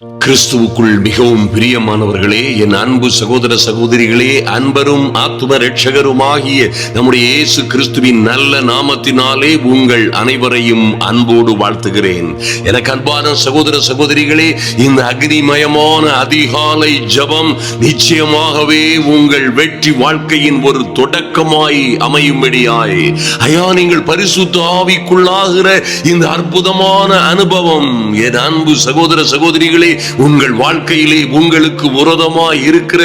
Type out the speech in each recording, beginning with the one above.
கிறிஸ்துவுக்குள் மிகவும் பிரியமானவர்களே, என் அன்பு சகோதர சகோதரிகளே, அன்பரும் ஆத்தும ரட்சகருமாகிய நம்முடைய இயேசு கிறிஸ்துவின் நல்ல நாமத்தினாலே உங்கள் அனைவரையும் அன்போடு வாழ்த்துகிறேன். எனக்கு அன்பான சகோதர சகோதரிகளே, இந்த அக்னிமயமான அதிகாலை ஜெபம் நிச்சயமாகவே உங்கள் வெற்றி வாழ்க்கையின் ஒரு தொடக்கமாய் அமையும்படியாய், ஐயா, நீங்கள் பரிசுத்த ஆவிக்குள்ளாகிற இந்த அற்புதமான அனுபவம் என் அன்பு சகோதர சகோதரிகளே, உங்கள் வாழ்க்கையிலே உங்களுக்கு விரோதமாய் இருக்கிற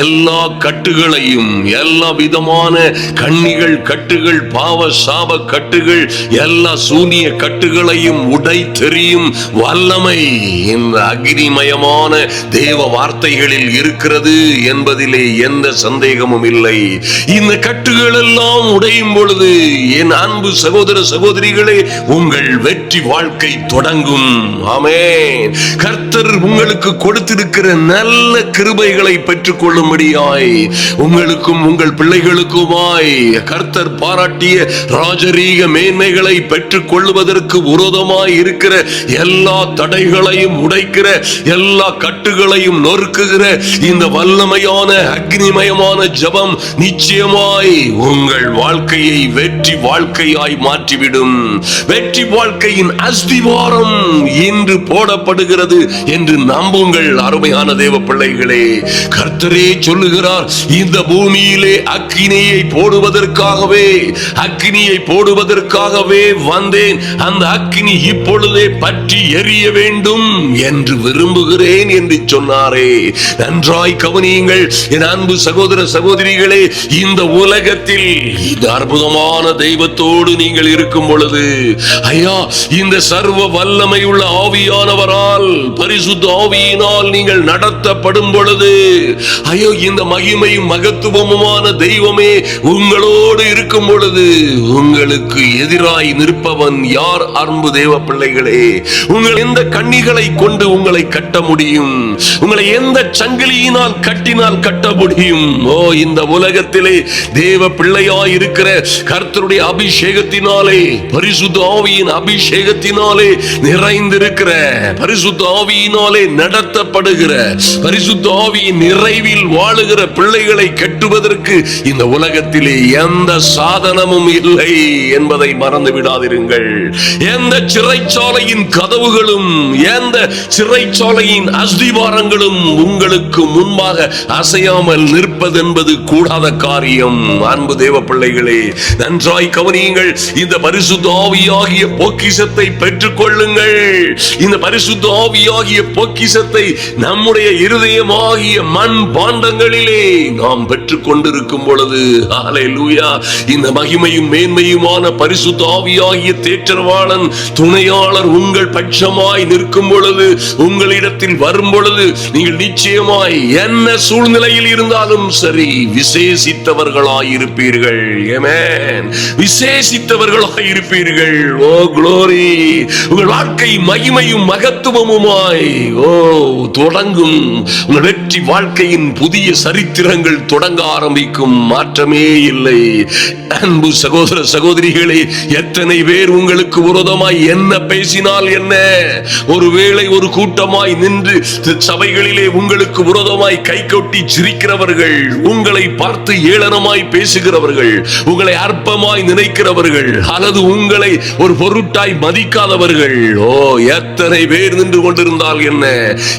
எல்லா கட்டுகளையும், எல்லா விதமான கண்ணிகள் கட்டுகள், பாவ சாப கட்டுகள், எல்லா சூனிய கட்டுகளையும் உடை தெரியும் வல்லமை இந்த அக்னிமயமான தேவ வார்த்தைகளில் இருக்கிறது என்பதிலே எந்த சந்தேகமும் இல்லை. இந்த கட்டுகள் எல்லாம் உடையும் பொழுது என் அன்பு சகோதர சகோதரிகளே, உங்கள் வெற்றி வாழ்க்கை தொடங்கும். ஆமென். கர்த்தர் உங்களுக்கு கொடுத்திருக்கிற நல்ல கிருபைகளை பெற்றுக் கொள்ளும்படியாய், உங்களுக்கும் உங்கள் பிள்ளைகளுக்குமாய் கர்த்தர் பாராட்டிய ராஜரீக மேன்மைகளை பெற்றுக் கொள்வதற்கு விரோதமாய் இருக்கிற எல்லா தடைகளையும் உடைக்கிற, எல்லா கட்டுகளையும் நொறுக்குகிற இந்த வல்லமையான அக்னிமயமான ஜெபம் நிச்சயமாய் உங்கள் வாழ்க்கையை வெற்றி வாழ்க்கையாய் மாற்றிவிடும். வெற்றி வாழ்க்கையின் அஸ்திவாரம் இன்று போடப்படுகிறது என்று நம்புங்கள். அருமையான தேவ பிள்ளைகளே, கர்த்தரே சொல்லுகிறார், இந்த பூமியிலே அக்கினியை போடுவதற்காகவே வந்தேன். அந்த அக்கினி இப்பொழுதே பற்றி எரிய வேண்டும் என்று விரும்புகிறேன் என்று சொன்னாரே. நன்றாய் கவனியுங்கள் என் அன்பு சகோதர சகோதரிகளே, இந்த உலகத்தில் இந்த அற்புதமான தெய்வத்தோடு நீங்கள் இருக்கும் பொழுது, ஐயா, இந்த சர்வ வல்லமை உள்ள ஆவியானவரால், பரிசுத்த ஆவியினால் நீங்கள் நடத்தப்படும் பொழுது, ஐயோ, இந்த மகிமையும் மகத்துவமுமான தெய்வமே உங்களோடு இருக்கும் பொழுது உங்களுக்கு எதிராய் நிற்பவன் யார்? அன்பு தேவ பிள்ளைகளே, உங்கள் எந்த கண்ணிகளை கொண்டு உங்களை கட்ட முடியும்? உங்களை எந்த சங்கிலியினால் கட்டினால் கட்ட முடியும்? ஓ, இந்த உலகத்திலே தேவ பிள்ளையாய் இருக்கிற கர்த்தருடைய அபிஷேகத்தினாலே, பரிசுத்த ஆவியின் அபிஷேகத்தினாலே நிறைந்திருக்கிற, பரிசுத்த ஆவியினாலே நடத்தப்படுகிற, பரிசுத்த ஆவியின் நிறைவில் வாழுகிற பிள்ளைகளை கட்டுவதற்கு இந்த உலகத்திலே எந்த சாதனமும் இல்லை என்பதை மறந்து விடாதிருங்கள். எந்த சிறைச்சாலையின் கதவுகளும், எந்த சிறைச்சாலையின் அஸ்திவாரங்களும் உங்களுக்கு முன்பாக அசையாமல் நிற்பதென்பது கூடாத காரியம். அன்பு தேவ பிள்ளைகளே, நன்றாய் கவனியுங்கள். இந்த பரிசுத்த ஆவியாகிய பொக்கிஷத்தை பெற்றுக் கொள்ளுங்கள். இந்த பரிசுத்த ஆவியாகிய பொக்கிஷத்தை நம்முடைய இருதயமாகிய மண் பாண்டங்களிலே நாம் பெற்றுக் கொண்டிருக்கும் பொழுது, ஹல்லேலூயா, இந்த மகிமையும் மேன்மையுமான பரிசுத்த ஆவியாகிய தேற்றரவாளன், துணையாளர் உங்கள் பட்சமாய் நிற்கும் பொழுது, உங்களிடத்தில் வரும் பொழுது, நீங்கள் நிச்சயமாய் என்ன சூழ்நிலையில் இருந்தாலும் சரி விசேஷித்தவர்களாயிருப்பீர்கள். ஆமென். விசேஷித்தவர்களாயிருப்பீர்கள். ஓ க்ளோரி. உங்கள் வாழ்க்கை மகிமையும் மகத்துவமுமாய் தொடங்கும். உங்கள் வெற்றி வாழ்க்கையின் புதிய சரித்திரங்கள் தொடங்க ஆரம்பிக்கும். மாற்றமே இல்லை. அன்பு சகோதர சகோதரிகளே, எத்தனை பேர் உங்களுக்கு விரோதமாய் என்ன பேசினால் என்ன? ஒருவேளை ஒரு கூட்டமாய் நின்று சபைகளிலே உங்களுக்கு விரோதமாய் கை கொட்டி சிரிக்கிறவர்கள், உங்களை பார்த்து ஏளனமாய் பேசுகிறவர்கள், உங்களை அற்பமாய் நினைக்கிறவர்கள், அல்லது உங்களை ஒரு பொருட்டாய் மதிக்காதவர்கள், ஓ, எத்தனை பேர் நின்று கொண்டிருந்தால் என்ன?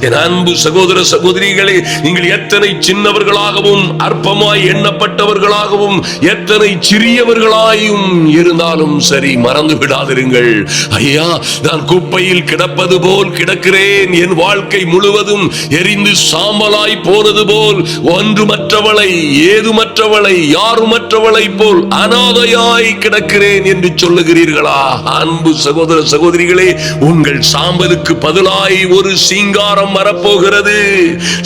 என் அன்பு சகோதர சகோதரிகளே, நீங்கள் எத்தனை சின்னவர்களாகவும் அற்பமாய் எண்ணப்பட்டவர்களாகவும் எத்தனை சிறியவர்களாயும் இருந்தாலும் சரி, மறந்து விடாதிருங்கள். ஐயா, நான் குப்பையில் கிடப்பது போல் கிடக்கிறேன். என் வாழ்க்கை முழுவதும் எரிந்து சாம்பலாய் போனது போல், ஒன்றுமற்றவளை, ஏதுமற்றவளை, யாருமற்றவளை போல் அனாதையாய் கிடக்கிறேன் என்று சொல்லுகிறீர்களா? அன்பு சகோதர சகோதரிகளே, உங்கள் சாம்பலுக்கு பதிலாய் ஒரு சிங்காரம் வரப்போகிறது.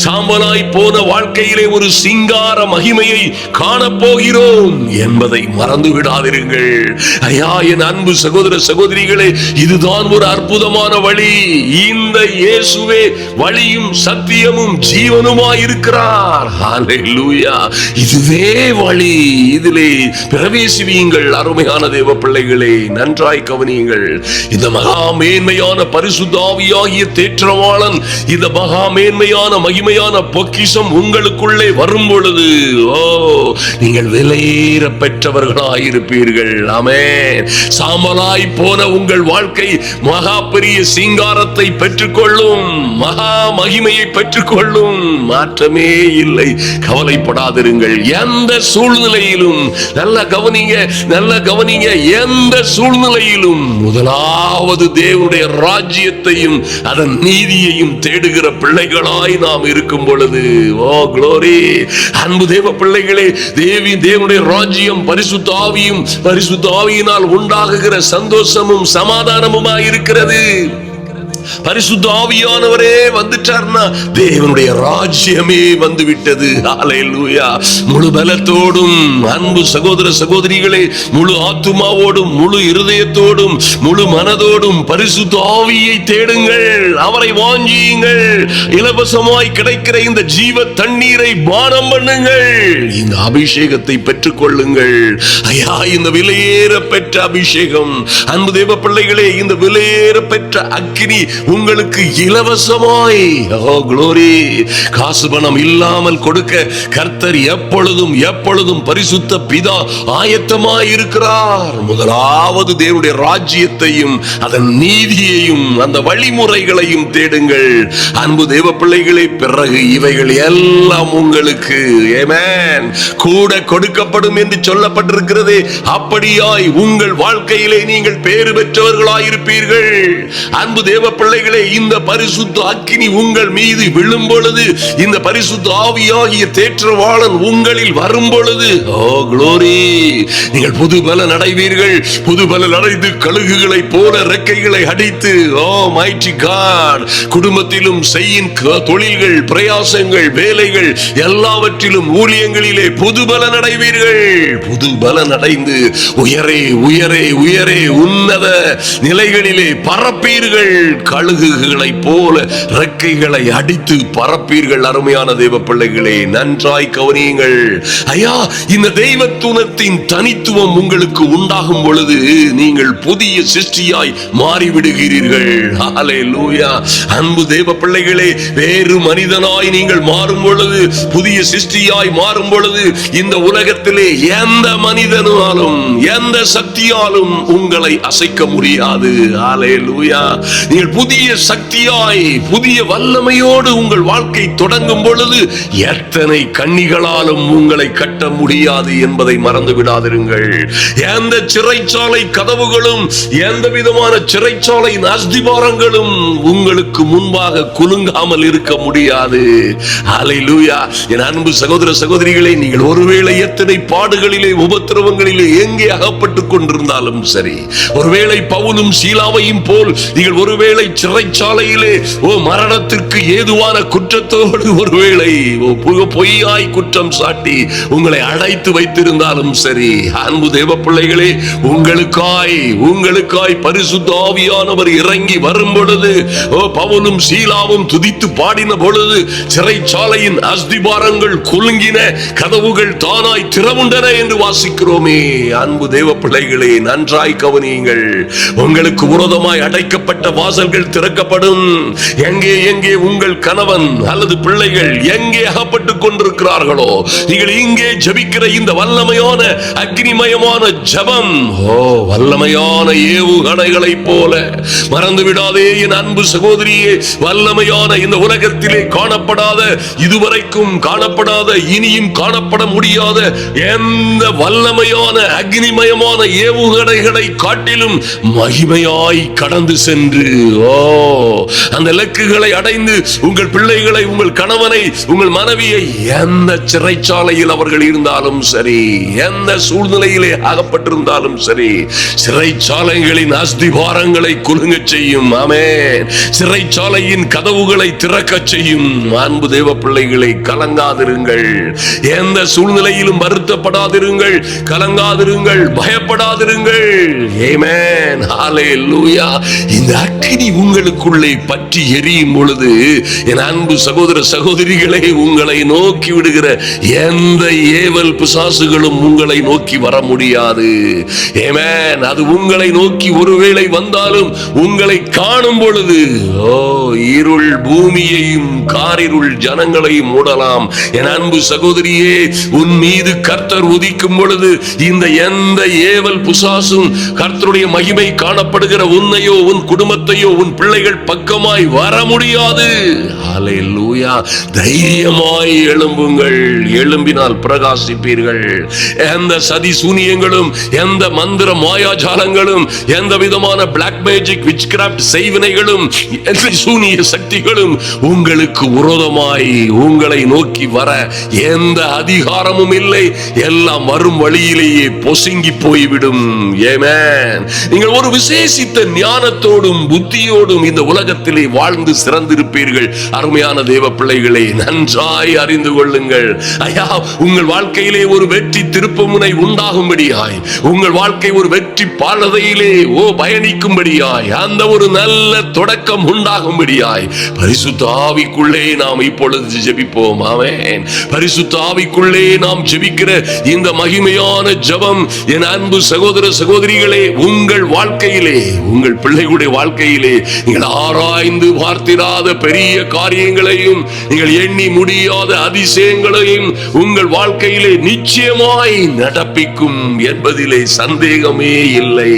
சாம்பலாய் போன வாழ்க்கையிலே ஒரு சிங்கார மகிமையை காணப்போகிறோம் என்பதை மறந்து விடாதிருங்கள். ஐயா, என் அன்பு சகோதர சகோதரிகளே, இதுதான் ஒரு அற்புதமான வழி. இந்த இயேசுவே வழியும் சத்தியமும் ஜீவனுமாய் இருக்கிறார். ஹல்லேலூயா. இதுவே வழி. இதிலே பிரவேசியுங்கள். அருமையான தேவ பிள்ளைகளே, நன்றாய் கவனியுங்கள். இந்த மகா மேன்மையான பரிசுத்த ஆவியாகிய தேற்றவாளன், இந்த மகா மேன்மையான மகிமையான பொக்கிஷம் உங்களுக்குள்ளே வரும் பொழுது நீங்கள் விலையேற பெற்றவர்களாயிருப்பீர்கள். ஆமென். சாம்பலாய் போன உங்கள் வாழ்க்கை மகா பெரிய சிங்காரத்தை பெற்றுக்கொள்ளும், மகா மகிமையை பெற்றுக்கொள்ளும். மாற்றமே இல்லை. கவலைப்படாதிருங்கள். எந்த சூழ்நிலையிலும் நல்ல கவனிங்க, நல்ல கவனிங்க. எந்த சூழ்நிலையிலும் முதலாவது தேவனுடைய ராஜ்யத்தையும் அதன் நீதியையும் தேடுகிற பிள்ளைகளாய் நாம் இருக்கும் பொழுது, ஓ க்ளோரி, அன்பு தேவ பிள்ளைகளே, தேவனுடைய ராஜ்யம் பரிசுத்த ஆவியும் பரிசுத்த ஆவியினால் உண்டாகுகிற சந்தோஷமும் சமாதானமுமாய் இருக்கிறது. பரிசுத்த ஆவியானவரே வந்துட்டார்னா தேவனுடைய ராஜ்யமே வந்து விட்டது. ஹல்லேலூயா. முழு பலத்தோடும் அன்பு சகோதர சகோதரிகளே, முழு ஆத்துமாவோடும் முழு இருதயத்தோடும் முழு மனதோடும் பரிசுத்த ஆவியை தேடுங்கள், அவரை வாஞ்சியுங்கள். இலவசமாய் கிடைக்கிற இந்த ஜீவ தண்ணீரை பானம் பண்ணுங்கள். இந்த அபிஷேகத்தை பெற்றுக் கொள்ளுங்கள். ஐயா, இந்த விலையேற பெற்ற அபிஷேகம், அன்பு தேவ பிள்ளைகளே, இந்த விலையேற பெற்ற அக்கினி உங்களுக்கு இலவசமாய், ஓ க்ளோரி, காசு பணம் இல்லாமல் கொடுக்க கர்த்தர் எப்பொழுதும் எப்பொழுதும் பரிசுத்த பிதா ஆயத்தமாய் இருக்கிறார். முதலாவது தேவனுடைய ராஜ்யத்தையும் அதன் நீதியையும் அந்த வழிமுறைகளையும் தேடுங்கள். அன்பு தேவ பிள்ளைகளே, பிறகு இவைகள் எல்லாம் உங்களுக்கு ஆமென் கூட கொடுக்கப்படும் என்று சொல்லப்பட்டிருக்கிறது. அப்படியாய் உங்கள் வாழ்க்கையிலே நீங்கள் பேறு பெற்றவர்களாயிருப்பீர்கள். அன்பு தேவ பிள்ளைகளே, இந்த பரிசுத்த அக்கினி உங்கள் மீது விழும் பொழுது, இந்த பரிசுத்த ஆவியாகிய தேற்றவாளன் உங்களில் வரும் பொழுது, ஓ க்ளோரி, நீங்கள் புது பலன் அடைவீர்கள். புது பலன் அடைந்து கழுகுகளை போல ரெக்கைகளை அடித்து, ஓ மைட்டி காட், குடும்பத்திலும் செய்யும் தொழில்கள், பிரயாசங்கள், வேலைகள் எல்லாவற்றிலும் ஊழியங்களிலே புது பலன் அடைவீர்கள். புது பலன் அடைந்து உயரே உயரே உயரே உன்னத நிலைகளிலே பறப்பீர்கள். கழுகுகளை போல ரெக்கைகளை அடித்து பறப்பீர்கள். அருமையான தேவ பிள்ளைகளே, நன்றாய் கவனியுங்கள். ஐயா, இந்த தெய்வத்துவத்தின் தனித்துவம் உங்களுக்கு உண்டாகும் பொழுது நீங்கள் புதிய சிருஷ்டியாய் மாறிவிடுகிறீர்கள். ஹல்லேலூயா. அன்பு தேவ பிள்ளைகளே, வேறு மனிதனாய் நீங்கள் மாறும் பொழுது, புதிய சிருஷ்டியாய் மாறும் பொழுது, இந்த உலகத்திலே எந்த மனிதனாலும் எந்த சக்தியாலும் உங்களை அசைக்க முடியாது. ஹல்லேலூயா. நீங்கள் புதிய சக்தியாய் புதிய வல்லமையோடு உங்கள் வாழ்க்கை தொடங்கும் பொழுது எத்தனை கண்ணிகளாலும் உங்களை கட்ட முடியாது என்பதை மறந்து விடாதிருங்கள். எந்த சிறைச்சாலை கதவுகளும் எந்த விதமான சிறைச்சாலை அஸ்திபாரங்களும் உங்களுக்கு முன்பாக குலுங்காமல் இருக்க முடியாது. ஹல்லேலூயா. என் அன்பு சகோதர சகோதரிகளே, நீங்கள் ஒருவேளை எத்தனை பாடுகளிலே உபத்திரவங்களிலே எங்கே அகப்பட்டுக் கொண்டிருந்தாலும் சரி, ஒருவேளை பவுலும் சீலாவையும் போல் நீங்கள் ஒருவேளை சிறைச்சாலையிலே மரணத்திற்கு ஏதுவான குற்றத்தோடு ஒருவேளை பொய்யாய் குற்றம் சாட்டி உங்களை அடைத்து வைத்திருந்தாலும் சரி, அன்பு தேவ பிள்ளைகளே, உங்களுக்காய் பரிசுத்த ஆவியானவர் இறங்கி வரும் பொழுது, பவுலும் சீலாவும் துதித்து பாடின பொழுது சிறைச்சாலையின் அஸ்திபாரங்கள் குலுங்கின, கதவுகள் தானாய் திறவுண்டன என்று வாசிக்கிறோமே. அன்பு தேவ பிள்ளைகளே, நன்றாய் கவனியுங்கள். உங்களுக்கு விரோதமாய் அடைக்கப்பட்ட வாசல்கள் திறக்கப்படும். எங்கே எங்கே உங்கள் கணவன் அல்லது பிள்ளைகள் எங்கே அகப்பட்டுக் கொண்டிருக்கிறார்களோ, நீங்கள் இங்கே ஜெபிக்கிற இந்த வல்லமையான அக்னிமயமான ஜெபம், வல்லமையான ஏவுகணைகளை போல மறந்து விடாதே என் அன்பு சகோதரியே. வல்லமையான இந்த உலகத்திலே காணப்படாத, இதுவரைக்கும் காணப்படாத, இனியும் காணப்பட முடியாத எந்த வல்லமையான அக்னிமயமான ஏவுகணைகளை காட்டிலும் மகிமையாய் கடந்து சென்று அந்த இலக்குகளை அடைந்து உங்கள் பிள்ளைகளை, உங்கள் கணவனை, உங்கள் மனைவியை எந்த சிறைச்சாலையில் அவர்கள் இருந்தாலும் சரி, எந்த சூழ்நிலையிலே அகப்பட்டிருந்தாலும் சரி, சிறைச்சாலைகளின் அஸ்திபாரங்களை குலுங்க செய்யும். ஆமென். சிறைச்சாலையின் கதவுகளை திறக்க செய்யும். அன்பு தேவ பிள்ளைகளை, கலங்காதிருங்கள். எந்த சூழ்நிலையிலும் வருத்தப்படாதிருங்கள், கலங்காதிருங்கள், பயப்படாதிருங்கள். ஆமென். ஹல்லேலூயா. இந்த அக்கினி உங்களுக்குள்ளே பற்றி எரியும் பொழுது, என் அன்பு சகோதர சகோதரிகளே, உங்களை நோக்கி விடுகிற எந்த ஏவல் பிசாசுகளும் உங்களை நோக்கி வர முடியாது. ஆமென். அது உங்களை நோக்கி ஒருவேளை வந்தாலும் உங்களை காணும் பொழுது இருள் பூமியையும் காரிருள் ஜனங்களையும் மூடலாம். என் அன்பு சகோதரியே, உன் மீது கர்த்தர் உதிக்கும் பொழுது இந்த எந்த ஏவல் பிசாசும் கர்த்தருடைய மகிமை காணப்படுகிற உன்னையோ உன் குடும்பத்தையோ உன் பிள்ளைகள் பக்கமாய் வர முடியாது. ஹல்லேலூயா. தைரியமாய் எழும்புங்கள், எழும்பினால் பிரகாசிப்பீர்கள். எந்த சதி சூனியங்களும், எந்த மந்திர மாயாஜாலங்களும், எந்த விதமான பிளாக் மேஜிக் விச் கிராஃப்ட் செய்வினைகளும், எந்த சூனிய சக்திகளும் உங்களுக்கு விரோதமாய் உங்களை நோக்கி வர எந்த அதிகாரமும் இல்லை. எல்லாம் வரும் வழியிலேயே பொசுங்கி போய்விடும். ஆமென். நீங்கள் ஒரு விசேஷித்த ஞானத்தோடும் புத்தியோடும் இந்த உலகத்திலே வாழ்ந்து சிறந்திருப்பீர்கள். அருமையான தேவ பிள்ளைகளை நன்றாய் அறிந்து கொள்ளுங்கள். ஐயா, உங்கள் வாழ்க்கையிலே ஒரு வெற்றி திருப்புமுனை உண்டாகும்படியாய், உங்கள் வாழ்க்கை ஒரு வெற்றி பாலதையிலே பயணிக்கும்படியாய், அந்த ஒரு நல்ல தொடக்கம் உண்டாகும்படியாய் பரிசுத்த ஆவிக்குள்ளே நாம் இப்பொழுது ஜெபிப்போம். ஆமென். பரிசுத்த ஆவிக்குள்ளே நாம் ஜெபிக்கிற இந்த மகிமையான ஜெபம், என் அன்பு சகோதர சகோதரிகளே, உங்கள் வாழ்க்கையிலே, உங்கள் பிள்ளைகளுடைய வாழ்க்கையிலே நீங்கள் ஆராய்ந்து பார்த்திராத பெரிய காரியங்களையும், நீங்கள் எண்ணி முடியாத அதிசயங்களையும் உங்கள் வாழ்க்கையிலே நிச்சயமாய் நடப்பிக்கும் என்பதிலே சந்தேகமே இல்லை.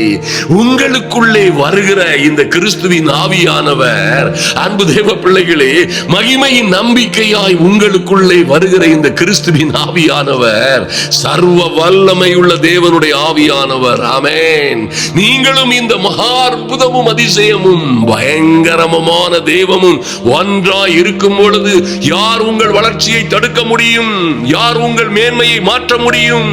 உங்களுக்குள்ளே வருகிற இந்த கிறிஸ்துவின் ஆவியானவர், அன்பு தேவ பிள்ளைகளே, மகிமையின் நம்பிக்கையாய் உங்களுக்குள்ளே வருகிற இந்த கிறிஸ்துவின் ஆவியானவர் சர்வ வல்லமையுள்ள தேவனுடைய ஆவியானவர். ஆமென். நீங்களும் இந்த மகா அற்புதமும் அதிசயமும் பயங்கரமான தெய்வமும் ஒன்றாய் இருக்கும் பொழுது யார் உங்கள் வளர்ச்சியை தடுக்க முடியும்? யார் உங்கள் மேன்மையை மாற்ற முடியும்?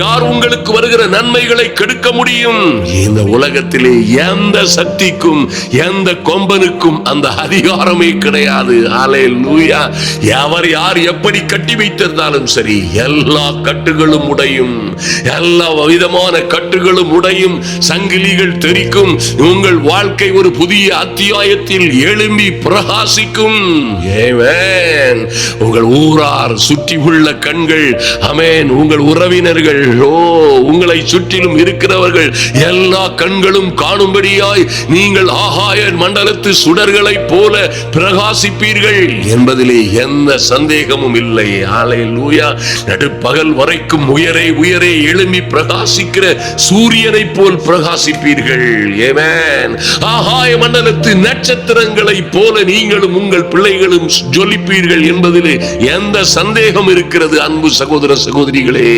யார் உங்களுக்கு வருகிற நன்மைகளை கெடுக்க முடியும்? இந்த உலகத்திலே எந்த சக்திக்கும் எந்த கொம்பனுக்கும் அந்த அதிகாரமே கிடையாது. ஹல்லேலூயா. அவர் யார் எப்படி கட்டி வைத்திருந்தாலும் சரி, எல்லா கட்டுகளும் உடையும், எல்லா விதமான கட்டுகளும் உடையும், சங்கிலிகள் தெரிக்கும். உங்கள் வாழ்க்கை ஒரு புதிய அத்தியாயத்தில் எழும்பி பிரகாசிக்கும். ஆமென். உங்கள் ஊரார், சுற்றி உள்ள கண்கள், ஆமென், உங்கள் உறவினர்கள், உங்களை சுற்றிலும் இருக்கிறவர்கள் எல்லா கண்களும் காணும்படியாய் நீங்கள் ஆகாய மண்டலத்து சுடர்களைப் போல பிரகாசிப்பீர்கள் என்பதிலே எந்த சந்தேகமும் இல்லை. ஹல்லேலூயா. நடுப்பகல் வரைக்கும் உயரே உயரே எழும்பி பிரகாசிக்கிற சூரியனை போல் பிரகாசிப்பீர்கள். ஆமென். ஆகாய மண்டலத்து நட்சத்திரங்களை போல நீங்களும் உங்கள் பிள்ளைகளும் ஜொலிப்பீர்கள் என்பதிலே எந்த சந்தேகம் இருக்கிறது? அன்பு சகோதர சகோதரிகளே,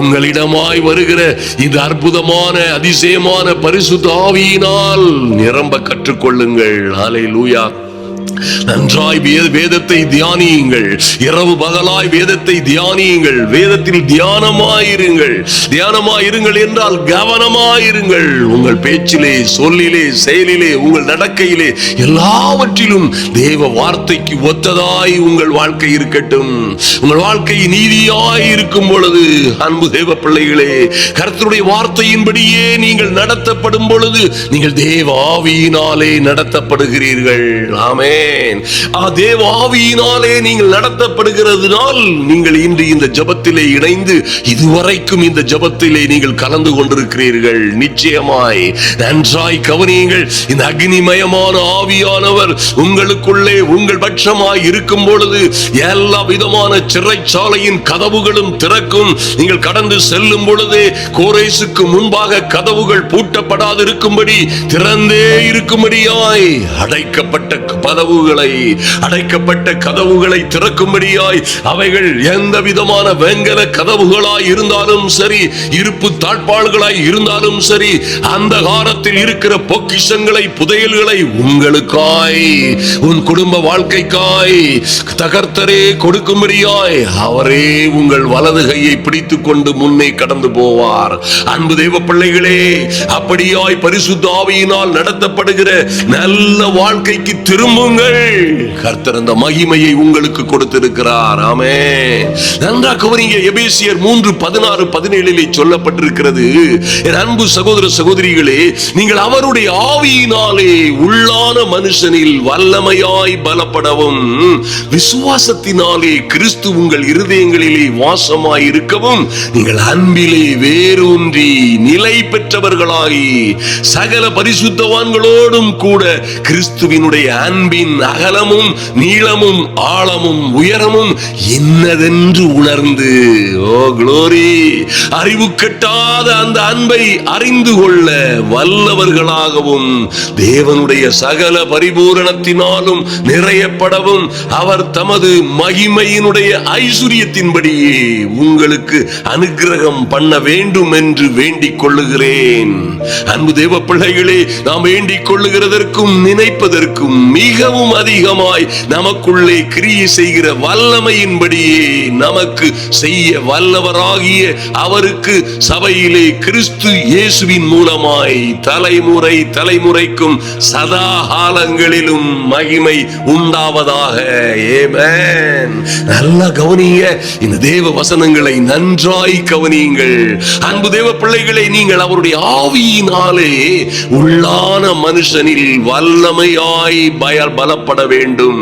உங்களிடமாய் வருகிற இந்த அற்புதமான அதிசயமான பரிசுத்த ஆவியினால் நிரம்ப கற்றுக்கொள்ளுங்கள். ஹல்லேலூயா. நன்றாய் வேதத்தை தியானியுங்கள். இரவு பகலாய் வேதத்தை தியானியுங்கள். வேதத்தில் தியானமாயிருங்கள். தியானமாயிருங்கள் என்றால் கவனமாயிருங்கள். உங்கள் பேச்சிலே, சொல்லிலே, செயலிலே, உங்கள் நடக்கையிலே எல்லாவற்றிலும் தேவ வார்த்தைக்கு ஒத்ததாய் உங்கள் வாழ்க்கை இருக்கட்டும். உங்கள் வாழ்க்கை நீதியாய் இருக்கும் பொழுது, அன்பு தேவ பிள்ளைகளே, கர்த்தருடைய வார்த்தையின்படியே நீங்கள் நடத்தப்படும் பொழுது நீங்கள் தேவ ஆவியினாலே நடத்தப்படுகிறீர்கள். ஆமென். தேவ ஆவியினாலே நீங்கள் நடத்தப்படுகிறதுனால் நீங்கள் இன்று இந்த ஜெபத்திலே இணைந்து இதுவரைக்கும் இந்த ஜெபத்திலே நீங்கள் கலந்து கொண்டிருக்கிறீர்கள். நிச்சயமாய் நன்றாய் கவனியுங்கள். இந்த அக்னிமயமான ஆவியானவர் உங்களுக்குள்ளே உங்கள் பட்சமாய் இருக்கும் பொழுது எல்லா விதமான சிறைச்சாலையின் கதவுகளும் திறக்கும். நீங்கள் கடந்து செல்லும் பொழுதே கோரேசுக்கு முன்பாக கதவுகள் பூட்டப்படாதிருக்கும்படி திறந்தே இருக்கும்படியாய் அடைக்கப்பட்ட கதவுகளை திறக்கும்படியாய் அவைகள் எந்த விதமான வெண்கல கதவுகளாய் இருந்தாலும் சரி, இருப்பு தாழ்பாள்களாய் இருந்தாலும் சரி, அந்த காலத்தில் இருக்கிற பொக்கிஷங்களை, புதையல்களை உங்களுக்காய், உன் குடும்ப வாழ்க்கைக்காய் தகர்த்தரே கொடுக்கும்படியாய் அவரே உங்கள் வலது கையை பிடித்துக் கொண்டு முன்னே கடந்து போவார். அன்பு தேவ பிள்ளைகளே, அப்படியாய் பரிசுத்த ஆவியினால் நடத்தப்படுகிற நல்ல வாழ்க்கைக்கு திரும்புங்கள். பலப்படுங்கள். கர்த்தர் அந்த மகிமையை உங்களுக்கு கொடுத்திருக்கிறார். ஆமென். நன்றாக கவனிங்க. எபேசியர் 3:16-17 சொல்லப்பட்டிருக்கிறது, என் அன்பு சகோதர சகோதரிகளே, நீங்கள் அவருடைய ஆவியினாலே உள்ளான மனுஷனில் வல்லமையாய் பலப்படவும், விசுவாசத்தினாலே கிறிஸ்து உங்கள் இருதயங்களிலே வாசமாய் இருக்கவும், நீங்கள் அன்பிலே வேரூன்றி நிலை பெற்றவர்களாகி சகல பரிசுத்தவான்களோடும் கூட கிறிஸ்துவினுடைய அன்பின் அகலமும் நீளமும் ஆழமும் உயரமும் என்னதென்று உணர்ந்து, ஓ குளோரி, அறிவு கட்டாத அந்த அன்பை அறிந்து கொள்ள வல்லவர்களாகவும் தேவனுடைய சகல பரிபூரணத்தினாலும் நிறையப்படவும் அவர் தமது மகிமையினுடைய ஐஸ்வரியத்தின்படியே உங்களுக்கு அனுக்கிரகம் பண்ண வேண்டும் என்று வேண்டிக் கொள்ளுகிறேன். அன்பு தேவ பிள்ளைகளே, நாம் வேண்டிக் கொள்ளுகிறதற்கும் நினைப்பதற்கும் மிகவும் அதிகமாய் நமக்குள்ளே கிரியை செய்கிற வல்லமையின்படியே நமக்கு செய்ய வல்லவராகிய அவருக்கு சபையிலே கிறிஸ்து இயேசுவின் மூலமாய் தலைமுறை தலைமுறைக்கும் சதா காலங்களிலும் மகிமை உண்டாவதாக. ஆமென். நல்லா கவனிங்க. இந்த தேவ வசனங்களை நன்றாய் கவனியுங்கள். அன்பு தேவ பிள்ளைகளை, நீங்கள் அவருடைய ஆவியினாலே உள்ளான மனுஷனில் வல்லமையாய் பலப்பட வேண்டும்.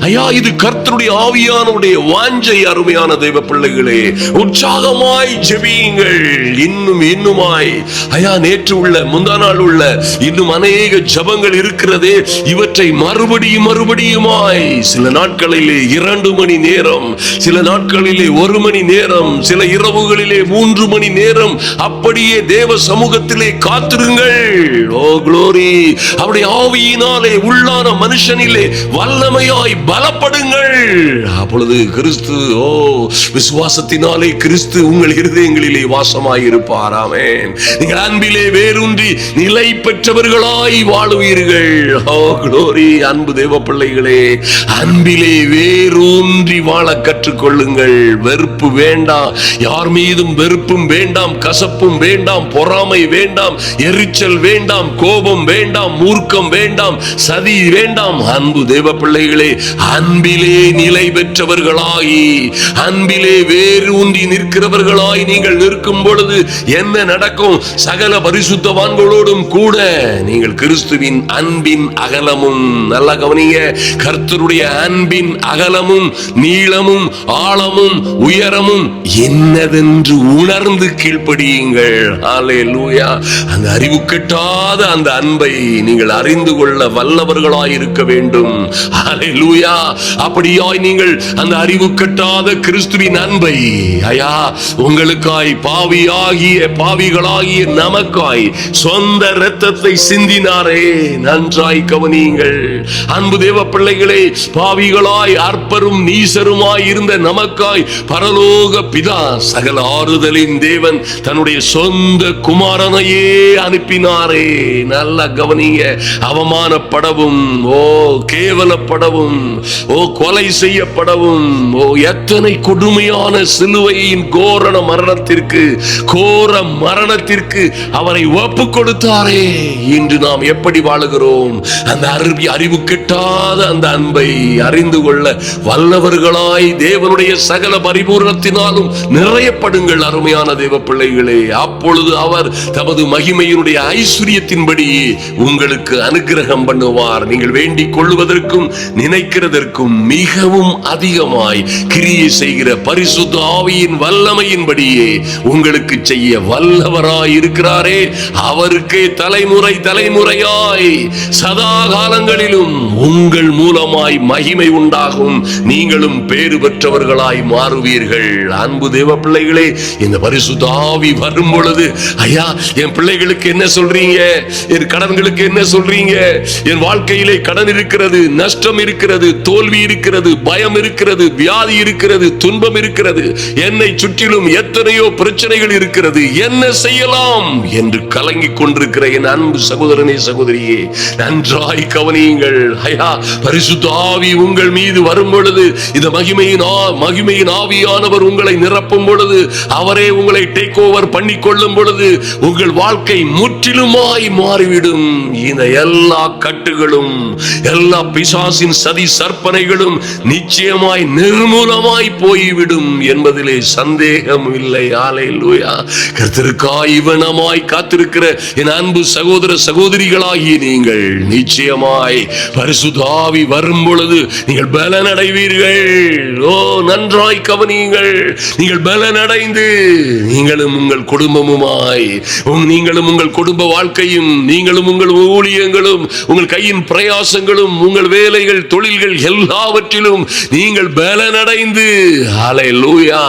ஐயா, இது கர்த்தருடைய ஆவியானுடைய வாஞ்சை. அருமையான தேவ பிள்ளைகளே, உற்சாகமாய் ஜெபியுங்கள். இன்னுமாய் ஐயா, நேற்று உள்ள முந்தா நாள் உள்ள இன்னும் அநேக ஜெபங்கள் இருக்கிறதே, இவற்றை மறுபடியுமாய் சில நாட்களிலே 2 மணி நேரம், சில நாட்களிலே 1 மணி நேரம், சில இரவுகளிலே 3 மணி நேரம் அப்படியே தேவ சமூகத்திலே காத்திருங்கள். ஓ குளோரி, அவருடைய ஆவியினாலே உள்ளான மனுஷனிலே வல்லமையாய் பலப்படுங்கள். அப்பொழுது கிறிஸ்து, ஓ விசுவாசத்தினாலே கிறிஸ்து உங்கள் இருதயங்களிலே வாசமாய் இருப்பார். ஆமென். நீங்கள் அன்பிலே வேரூன்றி நிலை பெற்றவர்களாய் வாழுவீர்கள். ஓ குளோரி. அன்பு தேவ பிள்ளைகளே, அன்பிலே வேரூன்றி வாழ கற்றுக்கொள்ளுங்கள். வெறுப்பு வேண்டாம், யார் மீதும் வெறுப்பும் வேண்டாம், கசப்பும் வேண்டாம், பொறாமை வேண்டாம், எரிச்சல் வேண்டாம், கோபம் வேண்டாம், மூர்க்கம் வேண்டாம், சதி வேண்டாம். அன்பு தேவ பிள்ளைகளே, அன்பிலே நிலை பெற்றவர்களாய், அன்பிலே வேரூன்றி நிற்கிறவர்களாய் நீங்கள் நிற்கும் பொழுது என்ன நடக்கும்? சகல பரிசுத்தவான்களோடும் கூட நீங்கள் கிறிஸ்துவின் அன்பின் அகலமும், நல்லா கவனிங்க, கர்த்தருடைய அன்பின் அகலமும் நீளமும் ஆழமும் உயரமும் என்னதென்று உணர்ந்து கீழ்ப்படியுங்கள். ஹல்லேலூயா. அந்த அறிவு கட்டாத அந்த அன்பை நீங்கள் அறிந்து கொள்ள வல்லவர்களாய் இருக்க வேண்டும். ஹல்லேலூயா. அப்படியாய் நீங்கள் அந்த அறிவு கட்டாத கிறிஸ்துவின் அன்பை, ஐயா, உங்களுக்காய் பாவிகளாகிய நமக்காய் சொந்த இரத்தத்தை சிந்தினாரே, நன்றாய் கவனியுங்கள். அன்பு தேவ பிள்ளைகளே, பாவிகளாய் அற்பரும் நீசருமாய் இருந்த நமக்காய் பரலோக பிதா சகல ஆறுதலின் தேவன் தன்னுடைய சொந்த குமாரனையே அனுப்பினாரே. நல்லா கவனிங்க. அவமானப்படவும், ஓ கேவலப்படவும், ஓ கொலை செய்யப்படவும், ஓ எத்தனை கொடுமையான சிலுவையின் கோர மரணத்திற்கு அவரை ஒப்பு கொடுத்தாரே. இன்று நாம் எப்படி வாழுகிறோம்? அந்த அறிவு கெட்டாத அந்த அன்பை அறிந்து கொள்ள வல்லவர்களாய் தேவனுடைய சகல பரிபூரணத்தினாலும் நிறையப்படுங்கள். அருமையான தேவ பிள்ளைகளே, அப்பொழுது அவர் தமது மகிமையினுடைய ஐஸ்வரியத்தின்படி உங்களுக்கு அனுக்கிரகம் பண்ணுவார். நீங்கள் வேண்டிக் கொள்வதற்கும் நினைக்கிறதற்கும் மிகவும் அதிகமாய் கிரியை செய்கிற பரிசுத்த ஆவியின் வல்லமையின்படியே உங்களுக்கு செய்ய வல்லவராய் இருக்கிறாரே, அவருக்கே தலைமுறையாய் சதா காலங்களிலும் உங்கள் மூலமாய் மகிமை உண்டாகும். நீங்களும் பேறு பெற்றவர்களாய் மாறுவீர்கள். அன்பு தேவ பிள்ளைகளே, இந்த பரிசுத்த ஆவி வரும் பொழுது, ஐயா, என் பிள்ளைகளுக்கு என்ன சொல்றீங்க? என் கடன்களுக்கு என்ன சொல்றீங்க? என் வாழ்க்கையிலே கடன் இருக்கிறது, நஷ்டம் இருக்கிறது, இருக்கிறது, தோல்வி இருக்கிறது, பயம் இருக்கிறது, வியாதி இருக்கிறது, துன்பம் இருக்கிறது, என்னை சுற்றிலும் எத்தனையோ பிரச்சனைகள் இருக்கிறது, என்ன செய்யலாம் என்று கலங்கிக் கொண்டிருக்கிற என் அன்பு சகோதரனே, சகோதரியே, நன்றாய் கவனியுங்கள். ஐயா, பரிசுத்த ஆவி உங்கள் மீது வரும் பொழுது, இந்த மகிமையின் ஆவியானவர் உங்களை நிரப்பும் பொழுது, அவரே உங்களை டேக் ஓவர் பண்ணி கொள்ளும் பொழுது, உங்கள் வாழ்க்கை முற்றிலுமாய் மாறிவிடும். இந்த எல்லா கட்டுகளும், எல்லா பிசாசின் சதி சற்பனைகளும் நிச்சயமாய் நிர்மூலமாய் போய்விடும் என்பதிலே சந்தேகம் இல்லை. ஹல்லேலூயா. கர்த்தருக்காய் இவனமாய் காத்திருக்கிற என் அன்பு சகோதர சகோதரிகளாகிய நீங்கள் நிச்சயமாய் பரிசுத்த ஆவி வரும் பொழுது நீங்கள் பலனடைவீர்கள். ஓ, நன்றாய் கவனியுங்கள். நீங்கள் பலனடைந்து நீங்களும் உங்கள் குடும்பமுமாய், நீங்களும் உங்கள் குடும்ப வாழ்க்கையும், நீங்களும் உங்கள் ஊழியங்களும், உங்கள் கையின் பிரயாசங்களும், உங்கள் வேலைகள், தொழில்கள் எல்லாவற்றிலும் நீங்கள் பலனடைந்து, ஹல்லேலூயா,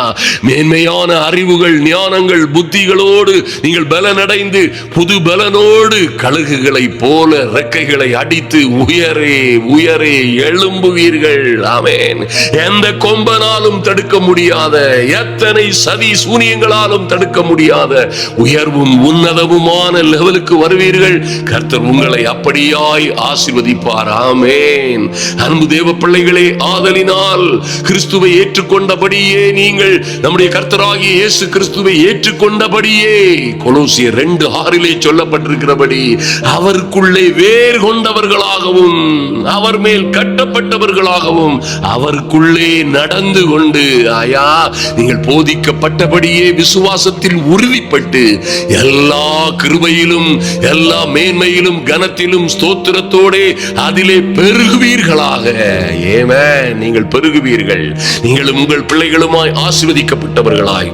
மேன்மையான அறிவுகள், ஞானங்கள், புத்திகளோடு நீங்கள் பலனடைந்து புது பலனோடு கழுகுகளை போல ரெக்கைகளை அடித்து உயரே உயரே எழும்புவீர்கள். ஆமென். எந்த கொம்பனாலும் தடுக்க முடியாத, எத்தனை சதி சூனியங்களாலும் தடுக்க முடியாத உயர்வும் உன்னதமுமான லெவலுக்கு வருவீர்கள். கர்த்தர் உங்களை அப்படியாய் ஆசீர்வதிப்பார். ஆமென். அன்பு தேவ பிள்ளைகளே, ஆதலினால் கிறிஸ்துவை ஏற்றுக்கொண்டபடியே, நீங்கள் நம்முடைய கர்த்தராகிய இயேசு கிறிஸ்துவை ஏற்றுக்கொண்டபடியே, கொலோசியர் 2:6 சொல்லப்பட்டிருக்கிறபடி, அவருக்குள்ளே வேர் கொண்டவர்களாகவும், அவர் மேல் கட்டப்பட்டவர்களாகவும், அவருக்குள்ளே நடந்து கொண்டு, ஆயா, நீங்கள் போதிக்கப்பட்டபடியே விசுவாசத்தில் உறுதிப்பட்டு, எல்லா கிருபையிலும், எல்லா மேன்மையிலும், கனத்திலும், ஸ்தோத்திரத்தோடே அதிலே பெருகுவீர்களாக. ஆமென். நீங்கள் பெருகுவீர்கள். நீங்களும் உங்கள் பிள்ளைகளுமாய் ஆசீர்வதிக்கப்பட்டவர்களாய்,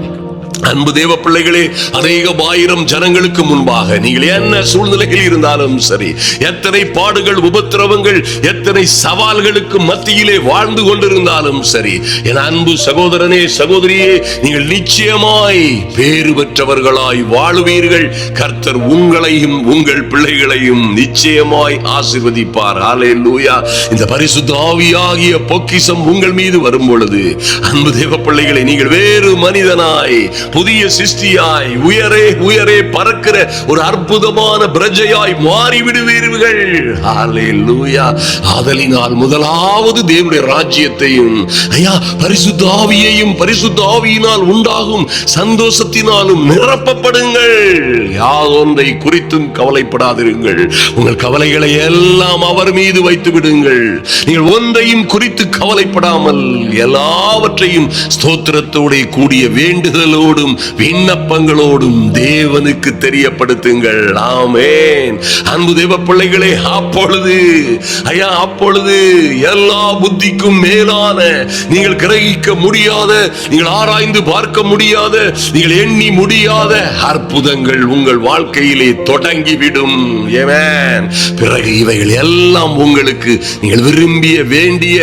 அன்பு தேவ பிள்ளைகளே, அநேகம் ஆயிரம் ஜனங்களுக்கு முன்பாக நீங்கள் என்ன சூழ்நிலையில் இருந்தாலும் சரி, எத்தனை பாடுகள், உபத்திரவங்கள், எத்தனை சவால்களுக்கு மத்தியிலே வாழ்ந்து கொண்டிருந்தாலும் சரி, என் அன்பு சகோதரனே, சகோதரியே, நீங்கள் நிச்சயமாய் பேறு பெற்றவர்களாய் வாழுவீர்கள். கர்த்தர் உங்களையும் உங்கள் பிள்ளைகளையும் நிச்சயமாய் ஆசீர்வதிப்பார். ஹல்லேலூயா. இந்த பரிசுத்த ஆவியாகிய பொக்கிஷம் உங்கள் மீது வரும் பொழுது, அன்பு தேவ பிள்ளைகளை, நீங்கள் வேறு மனிதனாய், புதிய சிருஷ்டியாய், உயரே உயரே பறக்கிற ஒரு அற்புதமான பிரஜையாய் மாறிவிடுவீர்கள். ஹல்லேலூயா. ஆதலினால் முதலாவது தேவனுடைய ராஜ்யத்தையும், ஐயா, பரிசுத்த ஆவியையும், பரிசுத்த ஆவியினால் உண்டாகும் சந்தோஷத்தினாலும் நிரப்பப்படுங்கள். யாதொன்றை குறித்தும் கவலைப்படாதிருங்கள். உங்கள் கவலைகளை எல்லாம் அவர் மீது வைத்து விடுங்கள். நீங்கள் ஒன்றையும் குறித்து கவலைப்படாமல் எல்லாவற்றையும் ஸ்தோத்திரத்தோட கூடிய வேண்டுதலோடு விண்ணப்பங்களோடும் தேவனுக்கு தெரியப்படுத்துங்கள். ஆமென். அன்பு தேவ பிள்ளைகளே, அப்பொழுது, ஐயா, அப்பொழுது எல்லா புத்திக்கும் மேலான, நீங்கள் கிரகிக்க முடியாத, நீங்கள் ஆராய்ந்து பார்க்க முடியாத, நீங்கள் எண்ணி முடியாத அற்புதங்கள் உங்கள் வாழ்க்கையிலே தொடங்கிவிடும். ஆமென். பிறகு இவைகள் எல்லாம் உங்களுக்கு, நீங்கள் விரும்பிய, வேண்டிய